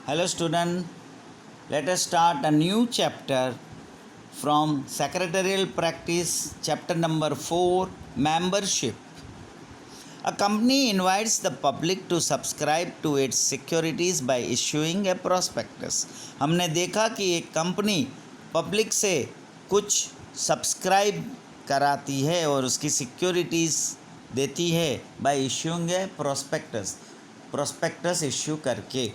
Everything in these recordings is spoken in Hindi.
Hello student, let us start a new chapter from secretarial practice, chapter number 4, membership. A company invites the public to subscribe to its securities by issuing a prospectus. हमने देखा कि एक कंपनी पब्लिक से कुछ सब्सक्राइब कराती है और उसकी सिक्योरिटीज़ देती है by issuing a prospectus issue करके।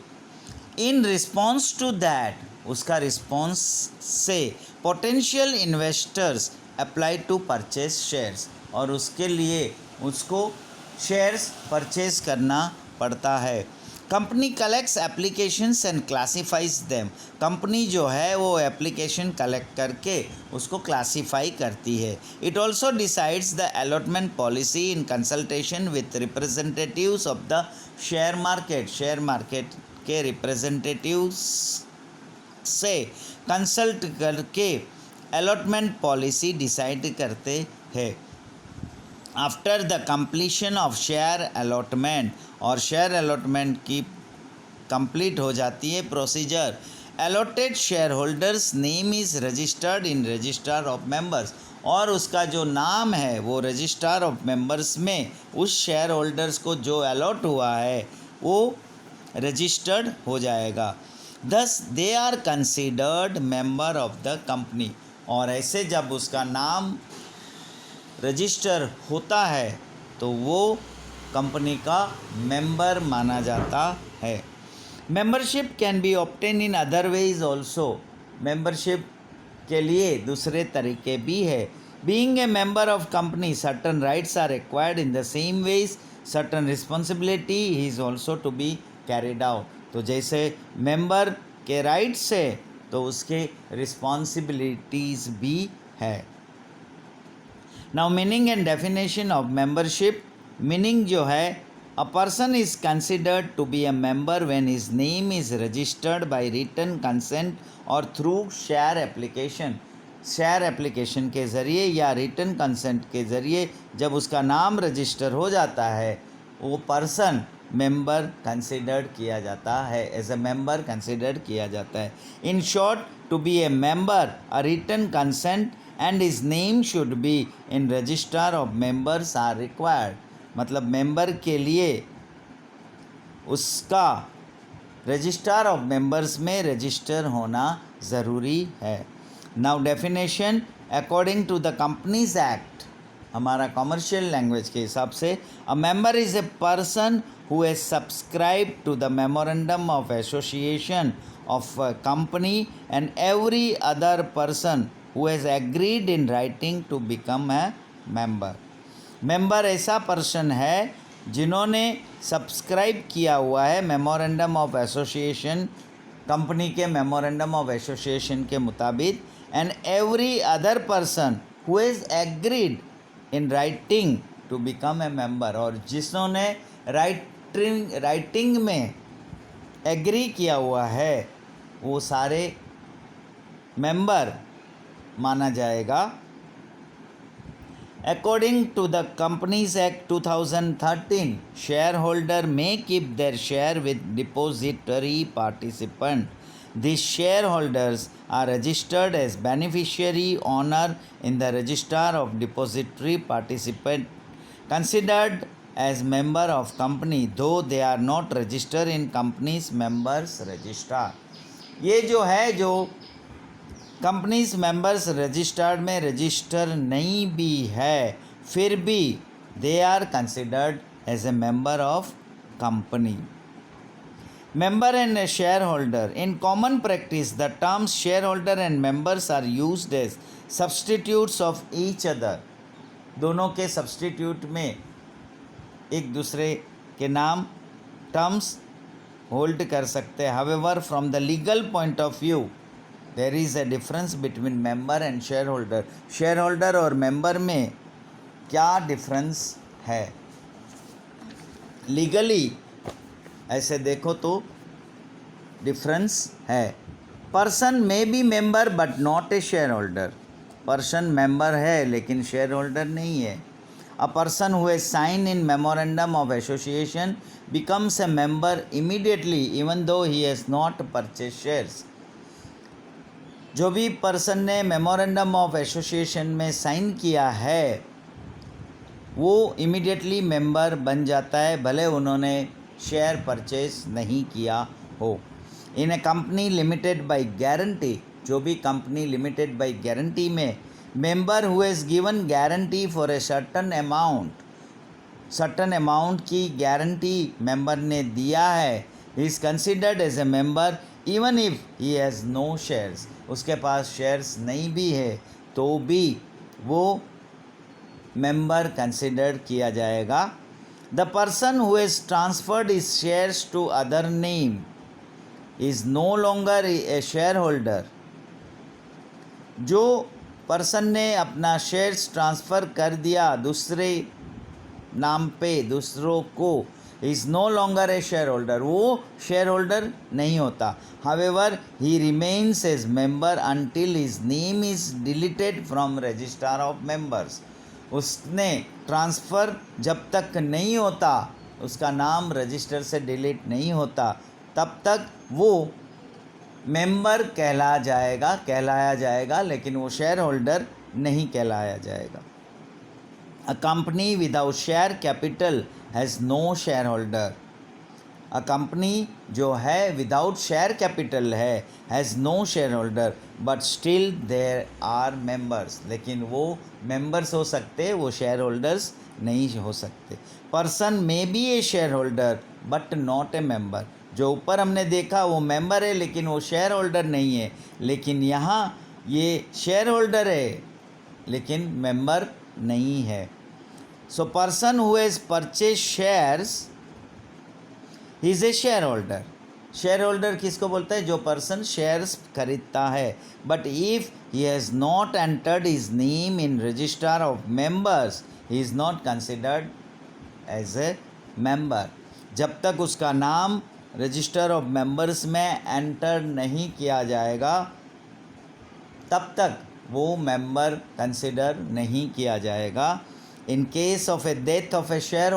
इन रिस्पॉन्स टू दैट उसका रिस्पॉन्स से potential investors apply to purchase shares और उसके लिए उसको शेयर्स परचेज करना पड़ता है। Company collects applications and classifies them. Company जो है वो एप्लीकेशन कलेक्ट करके उसको क्लासीफाई करती है। It also decides the allotment policy in consultation with representatives of the share market के रिप्रेजेंटेटिव्स से कंसल्ट करके अलॉटमेंट पॉलिसी डिसाइड करते हैं। After the completion of share allotment और शेयर अलॉटमेंट की कंप्लीट हो जाती है procedure, allotted share holders name is registered in register of members और उसका जो नाम है वो रजिस्टर ऑफ मेंबर्स में उस शेयर होल्डर्स को जो अलॉट हुआ है वो रजिस्टर्ड हो जाएगा। Thus they are considered member of the company और ऐसे जब उसका नाम रजिस्टर होता है तो वो कंपनी का मेंबर माना जाता है। Membership can be obtain in other ways also. Membership के लिए दूसरे तरीके भी है। Being a member of company certain rights are acquired in the same ways certain responsibility is also to be carried out. तो जैसे मेंबर के राइट्स है तो उसके रिस्पॉन्सिबिलिटीज़ भी है। Now meaning and definition of membership. Meaning जो है, a person is considered to be a member when his name is registered by written consent और through share application. Share application के ज़रिए या रिटन कंसेंट के ज़रिए जब उसका नाम रजिस्टर हो जाता है वो पर्सन मेंबर कंसिडर्ड किया जाता है, एज अ मेंबर कंसिडर्ड किया जाता है। In short, to be a member a written consent and his name should be in register of members are required. मतलब मेंबर के लिए उसका रजिस्टर ऑफ मेंबर्स में रजिस्टर होना ज़रूरी है। Now definition according to the companies act, हमारा कॉमर्शियल लैंग्वेज के हिसाब से, a member is a person who has subscribed to the memorandum of association of a company and every other person who has agreed in writing to become a member. Member ऐसा पर्सन है जिन्होंने सब्सक्राइब किया हुआ है मेमोरेंडम ऑफ एसोसिएशन, कंपनी के मेमोरेंडम ऑफ एसोसिएशन के मुताबिक, and every other person who has agreed in writing to become a member, और जिन्होंने राइटिंग में एग्री किया हुआ है वो सारे मेंबर माना जाएगा। According to the companies act 2013, shareholder may keep their share with depository participant. These shareholders are registered as beneficiary owner in the register of depository participant, considered as member of company though they are not registered in company's members register. ये जो है, जो कंपनीज मेंबर्स रजिस्टर्ड में रजिस्टर नहीं भी है फिर भी they are considered as a member of company. Member and a shareholder. In common practice, the terms shareholder and members are used as substitutes of each other. दोनों के सब्सटीट्यूट में एक दूसरे के नाम टर्म्स होल्ड कर सकते हैं। However, from the legal point of view, there is a difference between member and shareholder. shareholder और member में क्या डिफरेंस है? लीगली ऐसे देखो तो डिफरेंस है। Person may be member but not a share holder. Person member है लेकिन शेयर होल्डर नहीं है। A person who has signed in memorandum of association becomes a member immediately even though he has not purchased shares. जो भी पर्सन ने मेमोरेंडम ऑफ एसोसिएशन में साइन किया है वो इमीडिएटली मेंबर बन जाता है भले उन्होंने शेयर परचेज नहीं किया हो. In a company limited by guarantee, जो भी कंपनी लिमिटेड बाय गारंटी में member who has given guarantee for a certain amount की गारंटी मेंबर ने दिया है, he is considered as a member even if he has no shares. उसके पास शेयर्स नहीं भी है तो भी वो मेंबर कंसिडर किया जाएगा. The person who has transferred his shares to other name is no longer a shareholder. जो पर्सन ने अपना शेयर्स ट्रांसफ़र कर दिया दूसरे नाम पे दूसरों को, is no longer a shareholder, वो शेयर होल्डर नहीं होता. However he remains as member until his name is deleted from register of members. उसने ट्रांसफ़र जब तक नहीं होता, उसका नाम रजिस्टर से डिलीट नहीं होता, तब तक वो मेंबर कहलाया जाएगा लेकिन वो शेयर होल्डर नहीं कहलाया जाएगा. A company without share capital has no shareholder. A company जो है विदाउट शेयर कैपिटल है has no shareholder but still there are members. लेकिन वो मेंबर्स हो सकते, वो शेयर होल्डर्स नहीं हो सकते. Person may be A shareholder but not a member. जो ऊपर हमने देखा वो मेंबर है लेकिन वो शेयर होल्डर नहीं है, लेकिन यहाँ ये शेयर होल्डर है लेकिन मेंबर नहीं है. So person who has purchase shares he is a shareholder. Shareholder किसको बोलता है? जो पर्सन शेयर्स खरीदता है. But if he has not entered his name in register of members he is not considered as a member. जब तक उसका नाम रजिस्टर ऑफ मेंबर्स में एंटर नहीं किया जाएगा तब तक वो मेंबर कंसिडर नहीं किया जाएगा. In case of A death of A share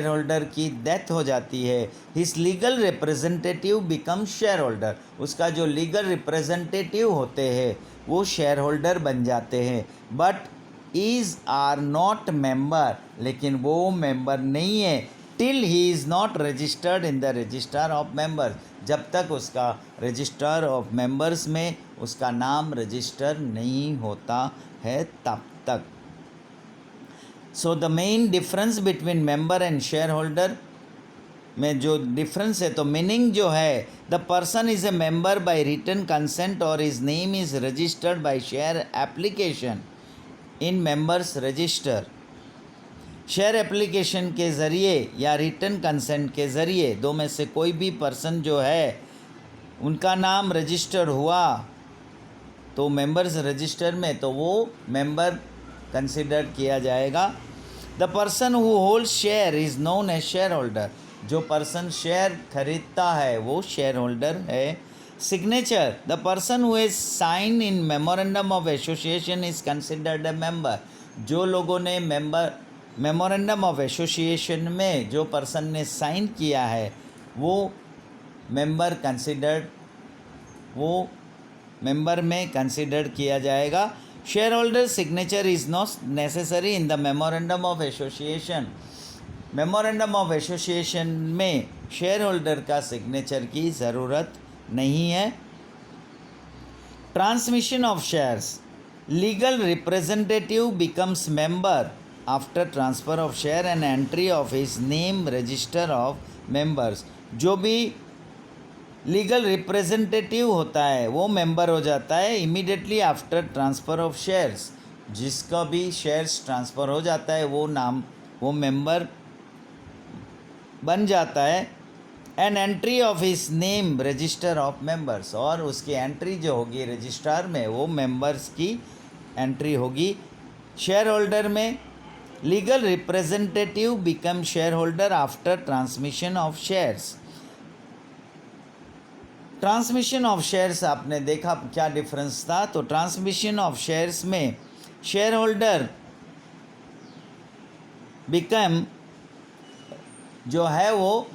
holder की डेथ हो जाती है, his legal representative become share holder. उसका जो लीगल रिप्रेजेंटेटिव होते हैं वो शेयर होल्डर बन जाते हैं. But is are not member, लेकिन वो मेंबर नहीं है till he is not registered in the register of members. जब तक उसका रजिस्टर ऑफ मेंबर्स में उसका नाम रजिस्टर नहीं होता है तब तक. So the main difference between member and shareholder में जो डिफरेंस है, तो मीनिंग जो है, the person is a member by written consent और his name is registered by share application in members register. Share application के ज़रिए या रिटन कंसेंट के ज़रिए दो में से कोई भी पर्सन जो है उनका नाम रजिस्टर हुआ तो मेंबर्स रजिस्टर में, तो वो मेंबर कंसिडर किया जाएगा. The person who hold share is known as shareholder. जो पर्सन शेयर खरीदता है वो शेयर होल्डर है. Signature, the person who has sign in memorandum of association is considered a member. जो लोगों ने मेमोरेंडम ऑफ एसोसिएशन में जो पर्सन ने साइन किया है वो मेंबर में कंसिडर किया जाएगा. Share holder signature is not necessary in the memorandum of association. Memorandum of association में शेयर होल्डर का सिग्नेचर की ज़रूरत नहीं है. Transmission of shares, legal representative becomes member after transfer of share and entry of his name register of members. जो भी लीगल रिप्रेजेंटेटिव होता है वो मेंबर हो जाता है immediately after transfer of shares. जिसका भी शेयर्स ट्रांसफ़र हो जाता है वो मेंबर बन जाता है. And entry of his name register of members, और उसकी एंट्री जो होगी रजिस्टर में वो मेंबर्स की एंट्री होगी. शेयर होल्डर में legal representative become share holder after transmission of shares. Transmission of shares आपने देखा क्या डिफरेंस था. तो ट्रांसमिशन ऑफ शेयर्स में शेयर होल्डर बिकम जो है वो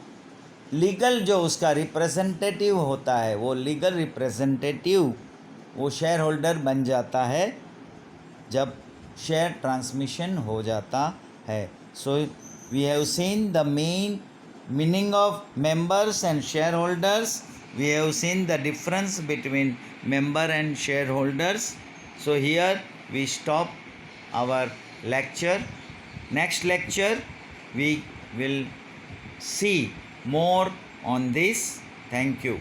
लीगल, जो उसका रिप्रेजेंटेटिव होता है, वो लीगल रिप्रेजेंटेटिव वो शेयर होल्डर बन जाता है जब शेयर ट्रांसमिशन हो जाता है. So we have seen the main meaning of members and shareholders. We have seen the difference between member and shareholders. So here we stop our lecture. Next lecture we will see more on this. Thank you.